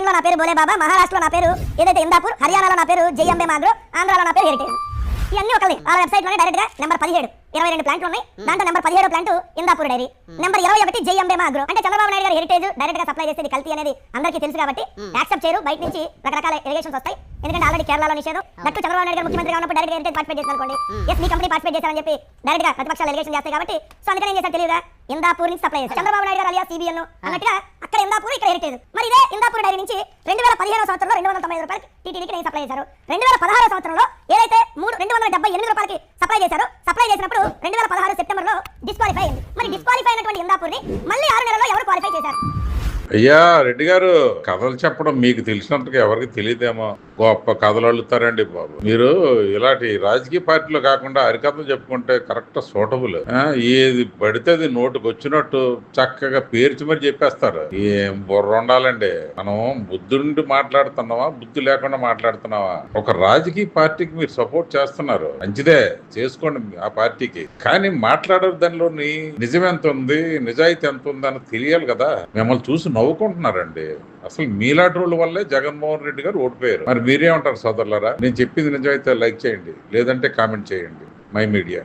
అస్సాంలో నా పేరు బోలే బాబా, మహారాష్ట్రలో నా పేరు ఏదైతే ఇందాపూర్, హర్యానాలో నా పేరు జేఎంబే మాగ్రో, ఆంధ్రాలో నా పేరు హెరిటేజ్. ఇవన్నీ ఒకటి వాళ్ళ వెబ్సైట్ లోనే డైరెక్ట్ గా నెంబర్ 17 22 ప్లాంట్లు ఉన్నాయి. దాంట్లో number 17 plant Indapur dairy, number 21 జేఎంబే మాగ్రో. అంటే చంద్రబాబు నాయుడు గారు హెరిటేజ్ డైరెక్ట్ గా సప్లై చేసేది కల్తీ అనేది అందరికీ తెలుసు కాబట్టి యాక్సెప్ట్ చేయరు. బయట నుంచి రకరకాల ఎలిగేషన్స్ వస్తాయి. ఎందుకంటే ఆల్రెడీ కేరళలో నిషేధం, దట్టు చంద్రబాబు నాయుడు గారు ముఖ్యమంత్రిగా ఉన్నప్పుడు డైరెక్ట్ హెరిటేజ్ పార్టిసిపేట్ చేశారు అనుకోండి, ఎస్ మీ కంపెనీ పార్టిసిపేట్ చేశారని చెప్పి డైరెక్ట్ గా ప్రతిపక్షాలు ఎలిగేషన్ చేస్తాయి కాబట్టి సో అందుకని ఏం చేశారు తెలియదా, ఇందాపూర్ నుంచి సప్లై చేశారు. చంద్రబాబు నాయుడు గారు అలియా సిబిఎన్ అన్నట్టుగా అక్కడ ఇందాపూర్, ఇక్కడ హెరిటేజ్. మరి ఇదే ఇందాపూర్ డైరీ నుంచి 2015 సంవత్సరంలో 295 రూపాయలకి టీటీడీకి నేను సప్లై చేశారు. 2016 సంవత్సరంలో ఏదైతే 278 రూపాయలకి సప్లై చేశారు, సప్లై చేసినప్పుడు 2016 సెప్టెంబర్ లో డిస్క్వాలిఫై అయింది. మరి డిస్క్వాలిఫై అయినటువంటి ఇందాపూర్ ని మళ్ళీ 6 నెలల్లో ఎవరు క్వాలిఫై చేశారు? అయ్యా రెడ్డి గారు, కథలు చెప్పడం మీకు తెలిసినంతగా ఎవరికి తెలియదేమో. గొప్ప కథలు అల్లుతారండి బాబు. మీరు ఇలాంటి రాజకీయ పార్టీలో కాకుండా హరికథలు చెప్పుకుంటే కరెక్ట్ సూటబుల్. ఏది పడితే అది నోటుకు వచ్చినట్టు చక్కగా పేర్చి మరి చెప్పేస్తారు. ఏం బుర్ర ఉండాలండి. మనం బుద్ధుండి మాట్లాడుతున్నావా, బుద్ధి లేకుండా మాట్లాడుతున్నావా? ఒక రాజకీయ పార్టీకి మీరు సపోర్ట్ చేస్తున్నారు, మంచిదే, చేసుకోండి ఆ పార్టీకి. కానీ మాట్లాడే దానిలోని నిజం ఎంత ఉంది, నిజాయితీ ఎంత ఉంది అని తెలియాలి కదా. మిమ్మల్ని చూసి నవ్వుకుంటున్నారండి. అసలు మీలాంటి వాళ్ళ వల్లే జగన్మోహన్ రెడ్డి గారు ఓడిపోయారు. మరి మీరేమంటారు సోదరులారా? నేను చెప్పింది నిజమైతే లైక్ చేయండి, లేదంటే కామెంట్ చేయండి. My media.